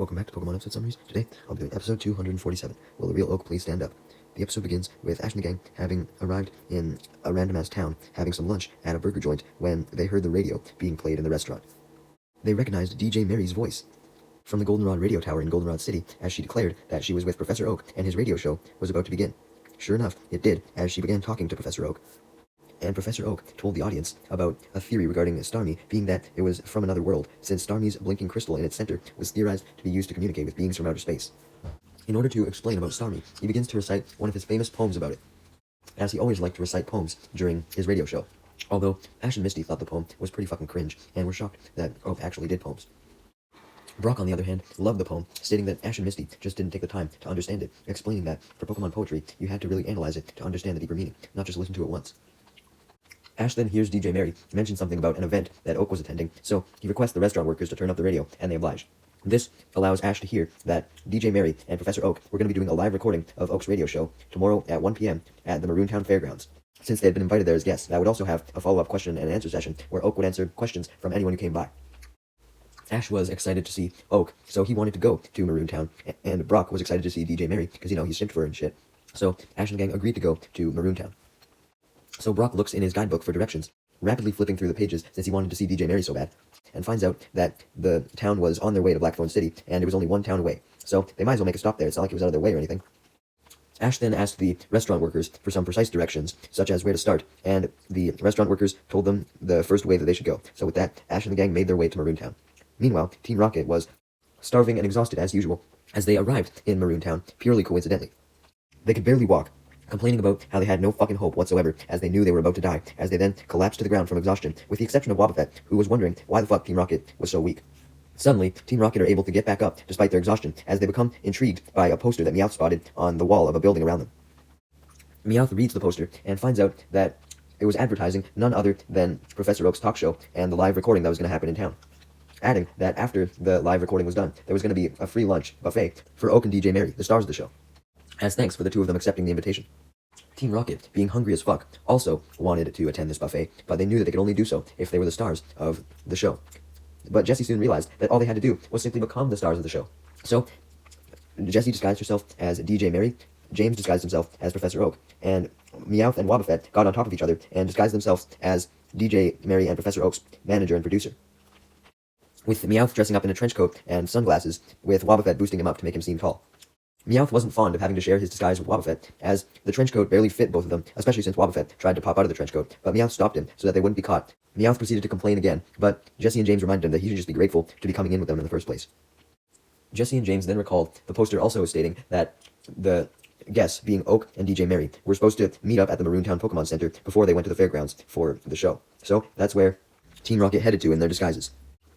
Welcome back to Pokemon episode summaries. Today, I'll be doing episode 247. Will the real Oak please stand up? The episode begins with Ash and the gang having arrived in a random-ass town, having some lunch at a burger joint when they heard the radio being played in the restaurant. They recognized DJ Mary's voice from the Goldenrod radio tower in Goldenrod City, as she declared that she was with Professor Oak and his radio show was about to begin. Sure enough, it did, as she began talking to Professor Oak. And Professor Oak told the audience about a theory regarding Starmie being that it was from another world, since Starmie's blinking crystal in its center was theorized to be used to communicate with beings from outer space. In order to explain about Starmie, he begins to recite one of his famous poems about it, as he always liked to recite poems during his radio show. Although Ash and Misty thought the poem was pretty fucking cringe, and were shocked that Oak actually did poems. Brock, on the other hand, loved the poem, stating that Ash and Misty just didn't take the time to understand it, explaining that for Pokemon poetry, you had to really analyze it to understand the deeper meaning, not just listen to it once. Ash then hears DJ Mary mention something about an event that Oak was attending, so he requests the restaurant workers to turn up the radio, and they oblige. This allows Ash to hear that DJ Mary and Professor Oak were going to be doing a live recording of Oak's radio show tomorrow at 1 p.m. at the Maroontown Fairgrounds. Since they had been invited there as guests, that would also have a follow-up question and answer session where Oak would answer questions from anyone who came by. Ash was excited to see Oak, so he wanted to go to Maroontown, and Brock was excited to see DJ Mary, because, he's simped for her and shit. So Ash and the gang agreed to go to Maroontown. So Brock looks in his guidebook for directions, rapidly flipping through the pages since he wanted to see DJ Mary so bad, and finds out that the town was on their way to Blackthorn City, and it was only one town away. So they might as well make a stop there. It's not like it was out of their way or anything. Ash then asked the restaurant workers for some precise directions, such as where to start, and the restaurant workers told them the first way that they should go. So with that, Ash and the gang made their way to Maroontown. Meanwhile, Team Rocket was starving and exhausted as usual, as they arrived in Maroontown purely coincidentally. They could barely walk, complaining about how they had no fucking hope whatsoever, as they knew they were about to die, as they then collapsed to the ground from exhaustion, with the exception of Wobbuffet, who was wondering why the fuck Team Rocket was so weak. Suddenly, Team Rocket are able to get back up, despite their exhaustion, as they become intrigued by a poster that Meowth spotted on the wall of a building around them. Meowth reads the poster, and finds out that it was advertising none other than Professor Oak's talk show, and the live recording that was going to happen in town. Adding that after the live recording was done, there was going to be a free lunch buffet for Oak and DJ Mary, the stars of the show, as thanks for the two of them accepting the invitation. Team Rocket, being hungry as fuck, also wanted to attend this buffet, but they knew that they could only do so if they were the stars of the show. But Jessie soon realized that all they had to do was simply become the stars of the show. So, Jessie disguised herself as DJ Mary, James disguised himself as Professor Oak, and Meowth and Wobbuffet got on top of each other and disguised themselves as DJ Mary and Professor Oak's manager and producer, with Meowth dressing up in a trench coat and sunglasses, with Wobbuffet boosting him up to make him seem tall. Meowth wasn't fond of having to share his disguise with Wobbuffet, as the trench coat barely fit both of them, especially since Wobbuffet tried to pop out of the trench coat, but Meowth stopped him so that they wouldn't be caught. Meowth proceeded to complain again, but Jessie and James reminded him that he should just be grateful to be coming in with them in the first place. Jessie and James then recalled the poster also stating that the guests, being Oak and DJ Mary, were supposed to meet up at the Maroontown Pokemon Center before they went to the fairgrounds for the show. So that's where Team Rocket headed to in their disguises.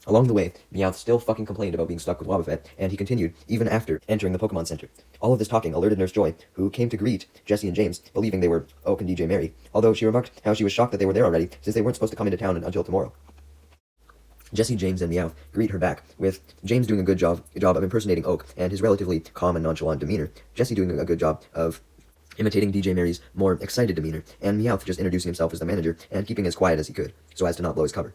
Along the way, Meowth still fucking complained about being stuck with Wobbuffet, and he continued even after entering the Pokemon Center. All of this talking alerted Nurse Joy, who came to greet Jessie and James, believing they were Oak and DJ Mary, although she remarked how she was shocked that they were there already, since they weren't supposed to come into town until tomorrow. Jessie, James, and Meowth greet her back, with James doing a good job of impersonating Oak and his relatively calm and nonchalant demeanor, Jessie doing a good job of imitating DJ Mary's more excited demeanor, and Meowth just introducing himself as the manager and keeping as quiet as he could, so as to not blow his cover.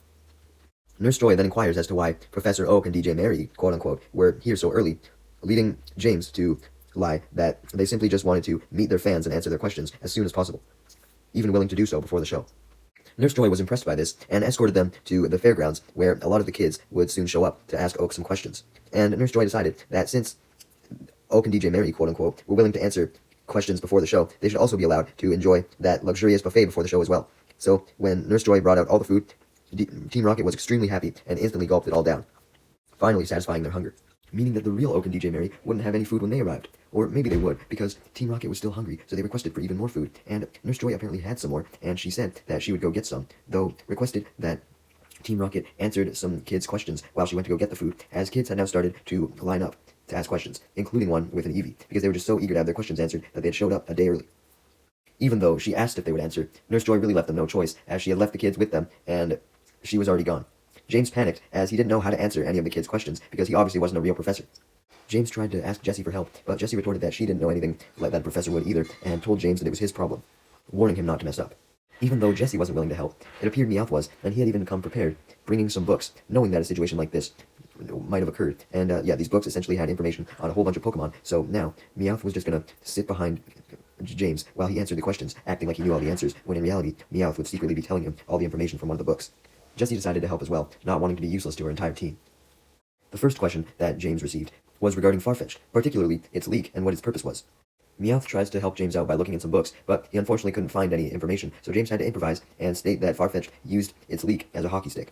Nurse Joy then inquires as to why Professor Oak and DJ Mary, quote-unquote, were here so early, leading James to lie that they simply just wanted to meet their fans and answer their questions as soon as possible, even willing to do so before the show. Nurse Joy was impressed by this and escorted them to the fairgrounds, where a lot of the kids would soon show up to ask Oak some questions. And Nurse Joy decided that since Oak and DJ Mary, quote-unquote, were willing to answer questions before the show, they should also be allowed to enjoy that luxurious buffet before the show as well. So when Nurse Joy brought out all the food, Team Rocket was extremely happy and instantly gulped it all down, finally satisfying their hunger, meaning that the real Oak and DJ Mary wouldn't have any food when they arrived. Or maybe they would, because Team Rocket was still hungry, so they requested for even more food, and Nurse Joy apparently had some more, and she said that she would go get some, though requested that Team Rocket answered some kids' questions while she went to go get the food, as kids had now started to line up to ask questions, including one with an Eevee, because they were just so eager to have their questions answered that they had showed up a day early. Even though she asked if they would answer, Nurse Joy really left them no choice, as she had left the kids with them, and she was already gone. James panicked, as he didn't know how to answer any of the kids' questions, because he obviously wasn't a real professor. James tried to ask Jessie for help, but Jessie retorted that she didn't know anything like that professor would either, and told James that it was his problem, warning him not to mess up. Even though Jesse wasn't willing to help, it appeared Meowth was, and he had even come prepared, bringing some books, knowing that a situation like this might have occurred. And yeah, these books essentially had information on a whole bunch of Pokemon, so now Meowth was just gonna sit behind James while he answered the questions, acting like he knew all the answers, when in reality, Meowth would secretly be telling him all the information from one of the books. Jessie decided to help as well, not wanting to be useless to her entire team. The first question that James received was regarding Farfetch'd, particularly its leak and what its purpose was. Meowth tries to help James out by looking in some books, but he unfortunately couldn't find any information, so James had to improvise and state that Farfetch'd used its leak as a hockey stick.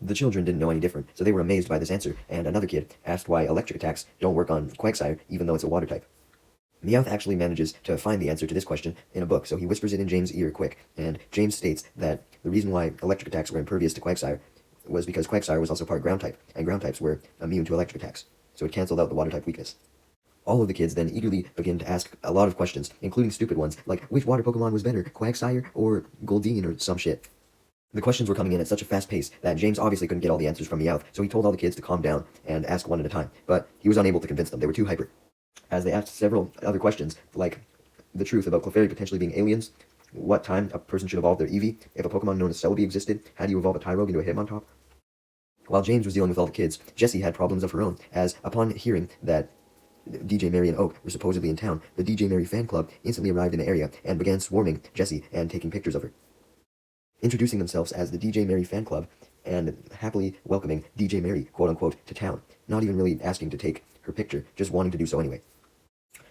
The children didn't know any different, so they were amazed by this answer, and another kid asked why electric attacks don't work on Quagsire, even though it's a water type. Meowth actually manages to find the answer to this question in a book, so he whispers it in James' ear quick, and James states that the reason why electric attacks were impervious to Quagsire was because Quagsire was also part ground type, and ground types were immune to electric attacks, so it cancelled out the water type weakness. All of the kids then eagerly begin to ask a lot of questions, including stupid ones, like which water Pokemon was better, Quagsire or Goldeen or some shit. The questions were coming in at such a fast pace that James obviously couldn't get all the answers from Meowth, so he told all the kids to calm down and ask one at a time, but he was unable to convince them. They were too hyper. As they asked several other questions, like the truth about Clefairy potentially being aliens, what time a person should evolve their Eevee, if a Pokemon known as Celebi existed, how do you evolve a Tyrogue into a Hitmontop? While James was dealing with all the kids, Jessie had problems of her own, as upon hearing that DJ Mary and Oak were supposedly in town, the DJ Mary fan club instantly arrived in the area and began swarming Jessie and taking pictures of her. Introducing themselves as the DJ Mary fan club and happily welcoming DJ Mary, quote-unquote, to town, not even really asking to take her picture, just wanting to do so anyway.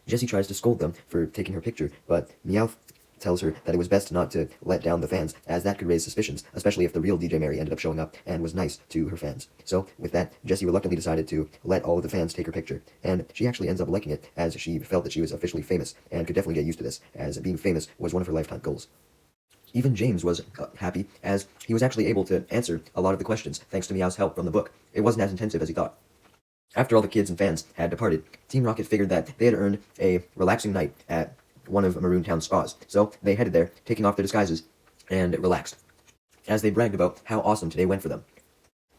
Jessie tries to scold them for taking her picture, but Meowth tells her that it was best not to let down the fans, as that could raise suspicions, especially if the real DJ Mary ended up showing up and was nice to her fans. So, with that, Jessie reluctantly decided to let all of the fans take her picture, and she actually ends up liking it, as she felt that she was officially famous, and could definitely get used to this, as being famous was one of her lifetime goals. Even James was happy, as he was actually able to answer a lot of the questions, thanks to Meowth's help from the book. It wasn't as intensive as he thought. After all the kids and fans had departed, Team Rocket figured that they had earned a relaxing night at one of Maroon Town's spas, so they headed there, taking off their disguises, and relaxed, as they bragged about how awesome today went for them.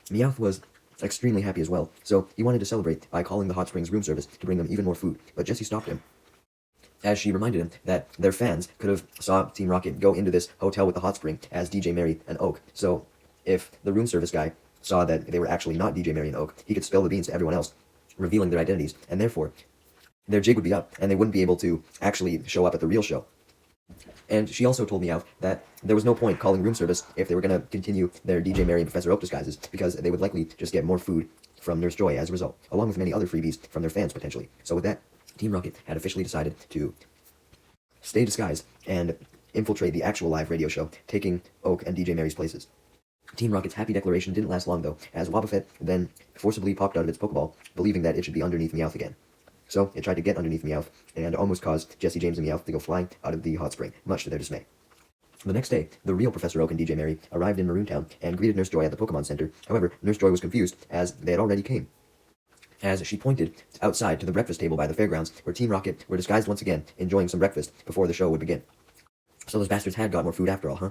Meowth was extremely happy as well, so he wanted to celebrate by calling the Hot Springs room service to bring them even more food, but Jessie stopped him, as she reminded him that their fans could have saw Team Rocket go into this hotel with the hot spring as DJ Mary and Oak, so if the room service guy saw that they were actually not DJ Mary and Oak, he could spill the beans to everyone else, revealing their identities, and therefore their jig would be up, and they wouldn't be able to actually show up at the real show. And she also told Meowth that there was no point calling room service if they were going to continue their DJ Mary and Professor Oak disguises, because they would likely just get more food from Nurse Joy as a result, along with many other freebies from their fans potentially. So with that, Team Rocket had officially decided to stay disguised and infiltrate the actual live radio show, taking Oak and DJ Mary's places. Team Rocket's happy declaration didn't last long though, as Wobbuffet then forcibly popped out of its Pokeball, believing that it should be underneath Meowth again. So it tried to get underneath Meowth, and almost caused Jessie, James, and Meowth to go flying out of the hot spring, much to their dismay. The next day, the real Professor Oak and DJ Mary arrived in Maroon Town and greeted Nurse Joy at the Pokemon Center. However, Nurse Joy was confused, as they had already came, as she pointed outside to the breakfast table by the fairgrounds, where Team Rocket were disguised once again, enjoying some breakfast before the show would begin. So those bastards had got more food after all, huh?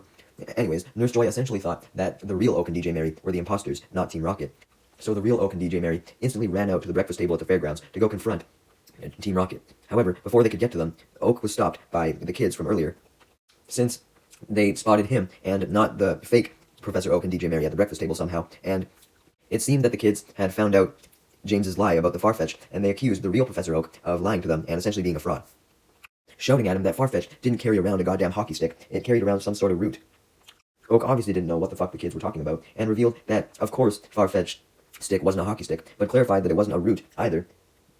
Anyways, Nurse Joy essentially thought that the real Oak and DJ Mary were the imposters, not Team Rocket. So the real Oak and DJ Mary instantly ran out to the breakfast table at the fairgrounds to go confront Team Rocket. However, before they could get to them, Oak was stopped by the kids from earlier, since they spotted him and not the fake Professor Oak and DJ Mary at the breakfast table somehow, and it seemed that the kids had found out James's lie about the Farfetch'd, and they accused the real Professor Oak of lying to them and essentially being a fraud, shouting at him that Farfetch'd didn't carry around a goddamn hockey stick, it carried around some sort of root. Oak obviously didn't know what the fuck the kids were talking about, and revealed that, of course, Farfetch'd stick wasn't a hockey stick, but clarified that it wasn't a root either,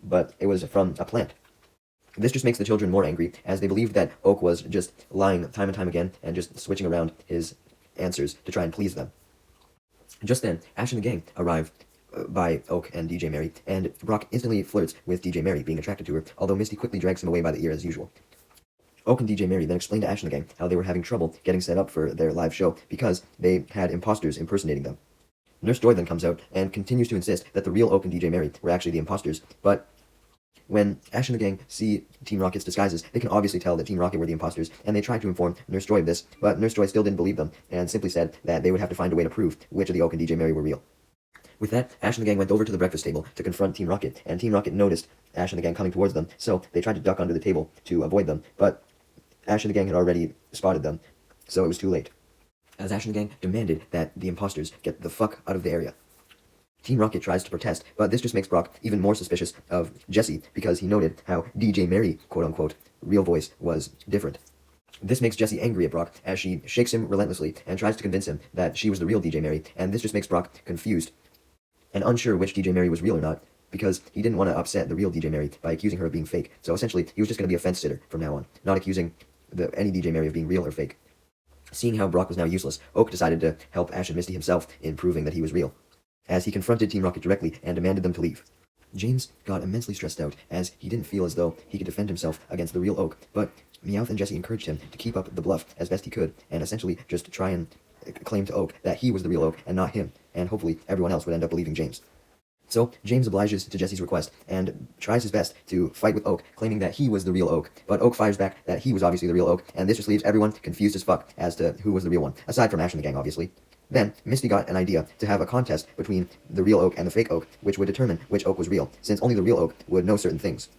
but it was from a plant. This just makes the children more angry, as they believed that Oak was just lying time and time again, and just switching around his answers to try and please them. Just then, Ash and the gang arrive by Oak and DJ Mary, and Brock instantly flirts with DJ Mary, being attracted to her, although Misty quickly drags him away by the ear as usual. Oak and DJ Mary then explained to Ash and the gang how they were having trouble getting set up for their live show because they had imposters impersonating them. Nurse Joy then comes out and continues to insist that the real Oak and DJ Mary were actually the imposters, but when Ash and the gang see Team Rocket's disguises, they can obviously tell that Team Rocket were the imposters, and they tried to inform Nurse Joy of this, but Nurse Joy still didn't believe them, and simply said that they would have to find a way to prove which of the Oak and DJ Mary were real. With that, Ash and the gang went over to the breakfast table to confront Team Rocket, and Team Rocket noticed Ash and the gang coming towards them, so they tried to duck under the table to avoid them, but Ash and the gang had already spotted them, so it was too late, as Ash and the gang demanded that the imposters get the fuck out of the area. Team Rocket tries to protest, but this just makes Brock even more suspicious of Jesse because he noted how DJ Mary, quote-unquote, real voice was different. This makes Jesse angry at Brock as she shakes him relentlessly and tries to convince him that she was the real DJ Mary, and this just makes Brock confused and unsure which DJ Mary was real or not, because he didn't want to upset the real DJ Mary by accusing her of being fake. So essentially, he was just going to be a fence sitter from now on, not accusing any DJ Mary of being real or fake. Seeing how Brock was now useless, Oak decided to help Ash and Misty himself in proving that he was real, as he confronted Team Rocket directly and demanded them to leave. James got immensely stressed out, as he didn't feel as though he could defend himself against the real Oak, but Meowth and Jesse encouraged him to keep up the bluff as best he could, and essentially just try and claim to Oak that he was the real Oak and not him, and hopefully everyone else would end up believing James. So James obliges to Jesse's request and tries his best to fight with Oak, claiming that he was the real Oak, but Oak fires back that he was obviously the real Oak, and this just leaves everyone confused as fuck as to who was the real one, aside from Ash and the gang, obviously. Then, Misty got an idea to have a contest between the real Oak and the fake Oak, which would determine which Oak was real, since only the real Oak would know certain things.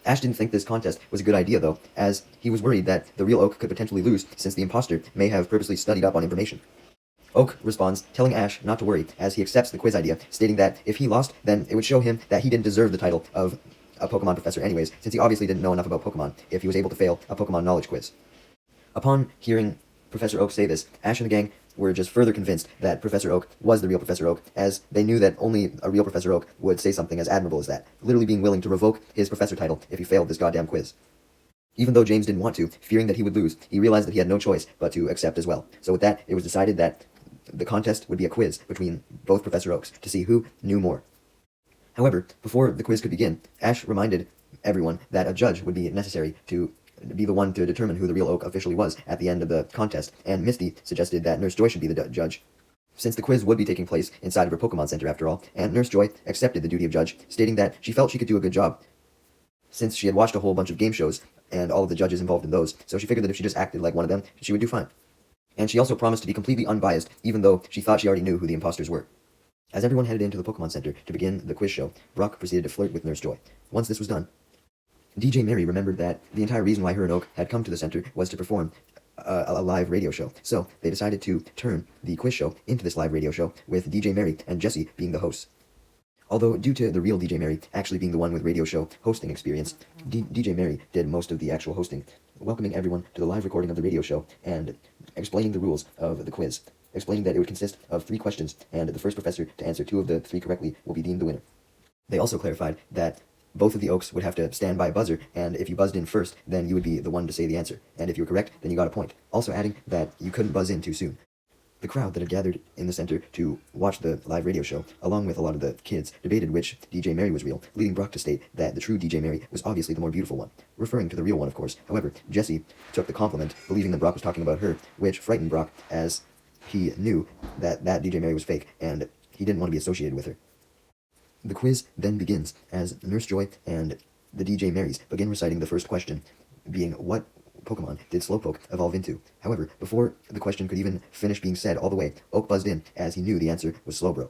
Ash didn't think this contest was a good idea, though, as he was worried that the real Oak could potentially lose, since the imposter may have purposely studied up on information. Oak responds, telling Ash not to worry, as he accepts the quiz idea, stating that if he lost, then it would show him that he didn't deserve the title of a Pokemon professor anyways, since he obviously didn't know enough about Pokemon if he was able to fail a Pokemon knowledge quiz. Upon hearing Professor Oak say this, Ash and the gang were just further convinced that Professor Oak was the real Professor Oak, as they knew that only a real Professor Oak would say something as admirable as that, literally being willing to revoke his professor title if he failed this goddamn quiz. Even though James didn't want to, fearing that he would lose, he realized that he had no choice but to accept as well. So with that, it was decided that the contest would be a quiz between both Professor Oaks to see who knew more. However, before the quiz could begin, Ash reminded everyone that a judge would be necessary to be the one to determine who the real Oak officially was at the end of the contest, and Misty suggested that Nurse Joy should be the judge, since the quiz would be taking place inside of her Pokemon Center after all, and Nurse Joy accepted the duty of judge, stating that she felt she could do a good job, since she had watched a whole bunch of game shows and all of the judges involved in those, so she figured that if she just acted like one of them, she would do fine. And she also promised to be completely unbiased, even though she thought she already knew who the imposters were. As everyone headed into the Pokemon Center to begin the quiz show, Brock proceeded to flirt with Nurse Joy. Once this was done, DJ Mary remembered that the entire reason why her and Oak had come to the center was to perform a live radio show, so they decided to turn the quiz show into this live radio show, with DJ Mary and Jesse being the hosts. Although, due to the real DJ Mary actually being the one with radio show hosting experience, DJ Mary did most of the actual hosting, welcoming everyone to the live recording of the radio show and explaining the rules of the quiz, explaining that it would consist of 3 questions, and the first professor to answer 2 of the 3 correctly will be deemed the winner. They also clarified that both of the Oaks would have to stand by a buzzer, and if you buzzed in first, then you would be the one to say the answer, and if you were correct, then you got a point, also adding that you couldn't buzz in too soon. The crowd that had gathered in the center to watch the live radio show, along with a lot of the kids, debated which DJ Mary was real, leading Brock to state that the true DJ Mary was obviously the more beautiful one, referring to the real one, of course. However, Jesse took the compliment, believing that Brock was talking about her, which frightened Brock, as he knew that DJ Mary was fake, and he didn't want to be associated with her. The quiz then begins, as Nurse Joy and the DJ Marys begin reciting the first question, being what Pokemon did Slowpoke evolve into. However, before the question could even finish being said all the way, Oak buzzed in, as he knew the answer was Slowbro.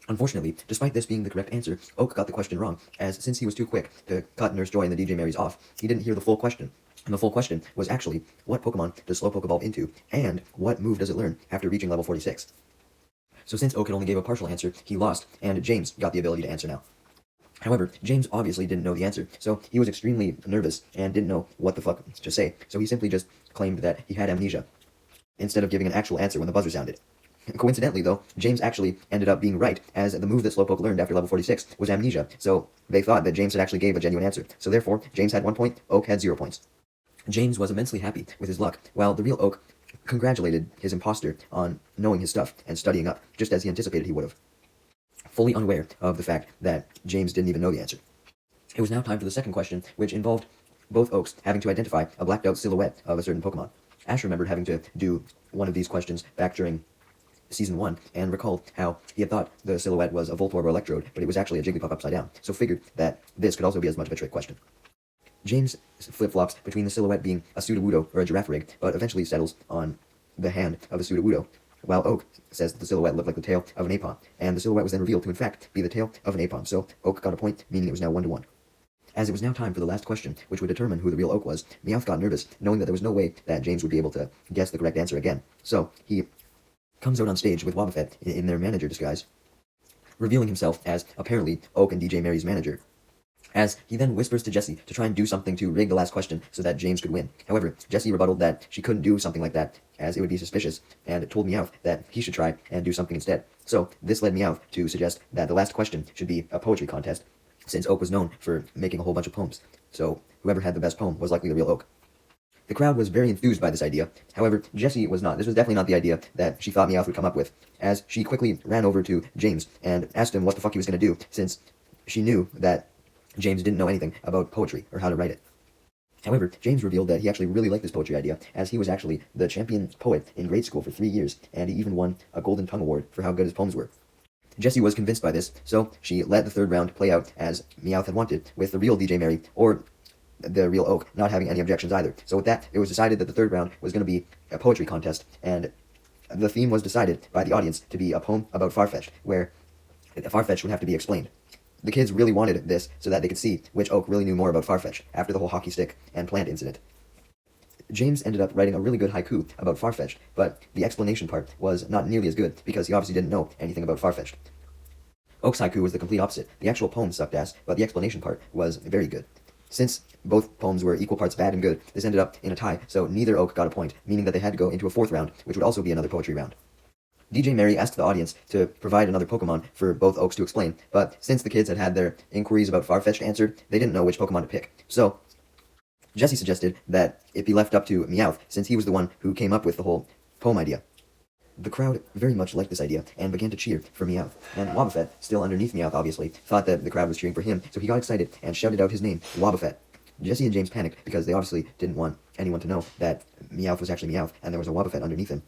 Unfortunately, despite this being the correct answer, Oak got the question wrong, as since he was too quick to cut Nurse Joy and the DJ Marys off, he didn't hear the full question. And the full question was actually, what Pokemon does Slowpoke evolve into, and what move does it learn after reaching level 46? So since Oak only gave a partial answer, he lost, and James got the ability to answer now. However, James obviously didn't know the answer, so he was extremely nervous and didn't know what the fuck to say, so he simply just claimed that he had amnesia, instead of giving an actual answer when the buzzer sounded. Coincidentally, though, James actually ended up being right, as the move that Slowpoke learned after level 46 was amnesia, so they thought that James had actually gave a genuine answer, so therefore, James had 1 point, Oak had 0 points. James was immensely happy with his luck, while the real Oak congratulated his imposter on knowing his stuff and studying up, just as he anticipated he would have, fully unaware of the fact that James didn't even know the answer. It was now time for the second question, which involved both Oaks having to identify a blacked out silhouette of a certain Pokemon. Ash remembered having to do one of these questions back during Season 1, and recalled how he had thought the silhouette was a Voltorb or Electrode, but it was actually a Jigglypuff upside down, so figured that this could also be as much of a trick question. James flip-flops between the silhouette being a Sudowoodo or a Girafarig, but eventually settles on the hand of a Sudowoodo, while Oak says that the silhouette looked like the tail of an Aipom, and the silhouette was then revealed to in fact be the tail of an Aipom, so Oak got a point, meaning it was now 1-1. As it was now time for the last question, which would determine who the real Oak was, Meowth got nervous, knowing that there was no way that James would be able to guess the correct answer again. So he comes out on stage with Wobbuffet in their manager disguise, revealing himself as apparently Oak and DJ Mary's manager, as he then whispers to Jessie to try and do something to rig the last question so that James could win. However, Jessie rebutted that she couldn't do something like that, as it would be suspicious, and told Meowth that he should try and do something instead. So this led Meowth to suggest that the last question should be a poetry contest, since Oak was known for making a whole bunch of poems. So whoever had the best poem was likely the real Oak. The crowd was very enthused by this idea. However, Jessie was not. This was definitely not the idea that she thought Meowth would come up with, as she quickly ran over to James and asked him what the fuck he was going to do, since she knew that James didn't know anything about poetry or how to write it. However, James revealed that he actually really liked this poetry idea, as he was actually the champion poet in grade school for 3 years, and he even won a Golden Tongue Award for how good his poems were. Jessie was convinced by this, so she let the third round play out as Meowth had wanted, with the real DJ Mary, or the real Oak, not having any objections either. So with that, it was decided that the third round was going to be a poetry contest, and the theme was decided by the audience to be a poem about Farfetch'd, where Farfetch'd would have to be explained. The kids really wanted this so that they could see which Oak really knew more about Farfetch'd after the whole hockey stick and plant incident. James ended up writing a really good haiku about Farfetch'd, but the explanation part was not nearly as good because he obviously didn't know anything about Farfetch'd. Oak's haiku was the complete opposite. The actual poem sucked ass, but the explanation part was very good. Since both poems were equal parts bad and good, this ended up in a tie, so neither Oak got a point, meaning that they had to go into a fourth round, which would also be another poetry round. DJ Mary asked the audience to provide another Pokemon for both Oaks to explain, but since the kids had had their inquiries about Farfetch'd answered, they didn't know which Pokemon to pick. So, Jessie suggested that it be left up to Meowth, since he was the one who came up with the whole poem idea. The crowd very much liked this idea and began to cheer for Meowth, and Wobbuffet, still underneath Meowth obviously, thought that the crowd was cheering for him, so he got excited and shouted out his name, Wobbuffet. Jessie and James panicked because they obviously didn't want anyone to know that Meowth was actually Meowth and there was a Wobbuffet underneath him.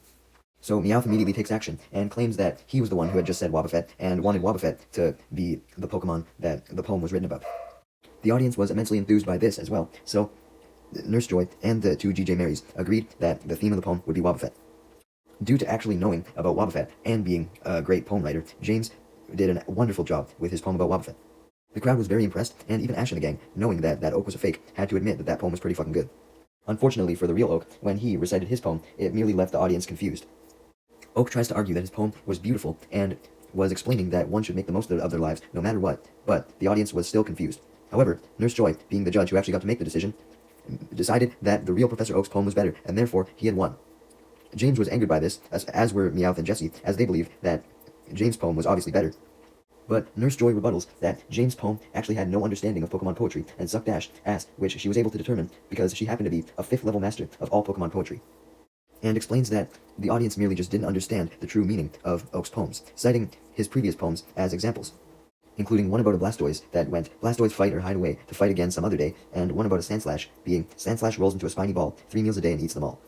So Meowth immediately takes action and claims that he was the one who had just said Wobbuffet and wanted Wobbuffet to be the Pokemon that the poem was written about. The audience was immensely enthused by this as well, so Nurse Joy and the two DJ Marys agreed that the theme of the poem would be Wobbuffet. Due to actually knowing about Wobbuffet and being a great poem writer, James did a wonderful job with his poem about Wobbuffet. The crowd was very impressed, and even Ash and the gang, knowing that Oak was a fake, had to admit that that poem was pretty fucking good. Unfortunately for the real Oak, when he recited his poem, it merely left the audience confused. Oak tries to argue that his poem was beautiful and was explaining that one should make the most of their lives no matter what, but the audience was still confused. However, Nurse Joy, being the judge who actually got to make the decision, decided that the real Professor Oak's poem was better, and therefore he had won. James was angered by this, as were Meowth and Jessie, as they believed that James' poem was obviously better. But Nurse Joy rebuttals that James' poem actually had no understanding of Pokemon poetry and sucked ass, which she was able to determine because she happened to be a 5th level master of all Pokemon poetry, and explains that the audience merely just didn't understand the true meaning of Oak's poems, citing his previous poems as examples, including one about a Blastoise that went, Blastoise fight or hide away to fight again some other day, and one about a Sandslash being, Sandslash rolls into a spiny ball 3 meals a day and eats them all.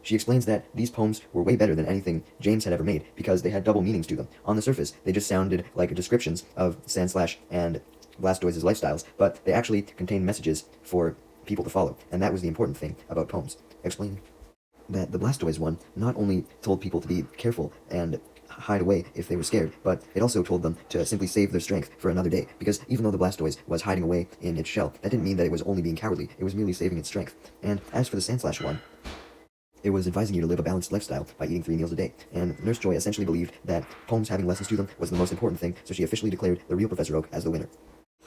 She explains that these poems were way better than anything James had ever made because they had double meanings to them. On the surface, they just sounded like descriptions of Sandslash and Blastoise's lifestyles, but they actually contained messages for people to follow, and that was the important thing about poems. Explaining that the Blastoise one not only told people to be careful and hide away if they were scared, but it also told them to simply save their strength for another day, because even though the Blastoise was hiding away in its shell, that didn't mean that it was only being cowardly, it was merely saving its strength. And as for the Sandslash one, it was advising you to live a balanced lifestyle by eating 3 meals a day, and Nurse Joy essentially believed that poems having lessons to them was the most important thing, so she officially declared the real Professor Oak as the winner,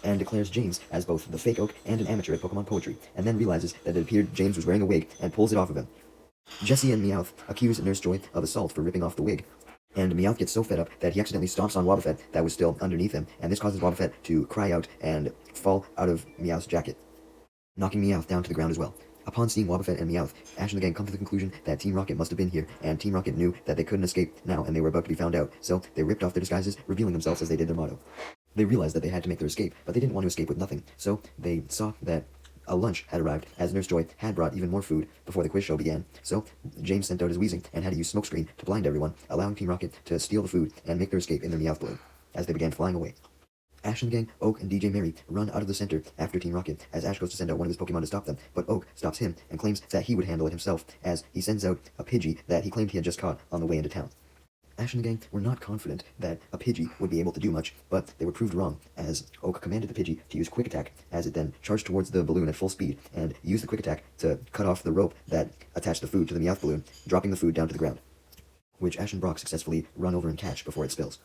and declares James as both the fake Oak and an amateur at Pokemon poetry, and then realizes that it appeared James was wearing a wig and pulls it off of him. Jessie and Meowth accuse Nurse Joy of assault for ripping off the wig, and Meowth gets so fed up that he accidentally stomps on Wobbuffet that was still underneath him, and this causes Wobbuffet to cry out and fall out of Meowth's jacket, knocking Meowth down to the ground as well. Upon seeing Wobbuffet and Meowth, Ash and the gang come to the conclusion that Team Rocket must have been here, and Team Rocket knew that they couldn't escape now and they were about to be found out, so they ripped off their disguises, revealing themselves as they did their motto. They realized that they had to make their escape, but they didn't want to escape with nothing, so they saw that a lunch had arrived, as Nurse Joy had brought even more food before the quiz show began, so James sent out his wheezing and had to use smokescreen to blind everyone, allowing Team Rocket to steal the food and make their escape in their Meowth balloon, as they began flying away. Ash and the gang, Oak and DJ Mary run out of the center after Team Rocket, as Ash goes to send out one of his Pokemon to stop them, but Oak stops him and claims that he would handle it himself, as he sends out a Pidgey that he claimed he had just caught on the way into town. Ash and the gang were not confident that a Pidgey would be able to do much, but they were proved wrong, as Oak commanded the Pidgey to use Quick Attack, as it then charged towards the balloon at full speed, and used the Quick Attack to cut off the rope that attached the food to the Meowth balloon, dropping the food down to the ground, which Ash and Brock successfully run over and catch before it spills.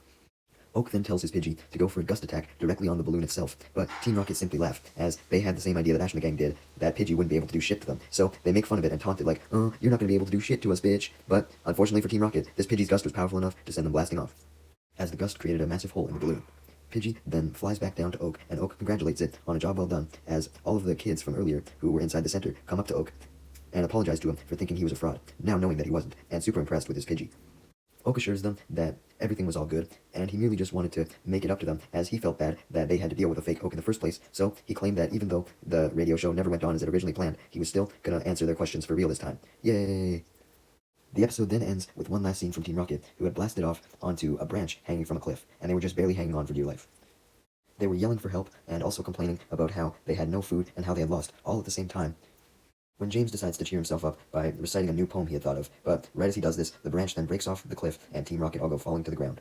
Oak then tells his Pidgey to go for a gust attack directly on the balloon itself, but Team Rocket simply laugh, as they had the same idea that Ash and the gang did, that Pidgey wouldn't be able to do shit to them, so they make fun of it and taunt it like, oh, you're not going to be able to do shit to us, bitch. But, unfortunately for Team Rocket, this Pidgey's gust was powerful enough to send them blasting off, as the gust created a massive hole in the balloon. Pidgey then flies back down to Oak, and Oak congratulates it on a job well done, as all of the kids from earlier who were inside the center come up to Oak and apologize to him for thinking he was a fraud, now knowing that he wasn't, and super impressed with his Pidgey. Oak assures them that everything was all good, and he merely just wanted to make it up to them, as he felt bad that they had to deal with a fake Oak in the first place, so he claimed that even though the radio show never went on as it originally planned, he was still gonna answer their questions for real this time. Yay! The episode then ends with one last scene from Team Rocket, who had blasted off onto a branch hanging from a cliff, and they were just barely hanging on for dear life. They were yelling for help, and also complaining about how they had no food and how they had lost, all at the same time, when James decides to cheer himself up by reciting a new poem he had thought of, but right as he does this, the branch then breaks off the cliff, and Team Rocket all go falling to the ground.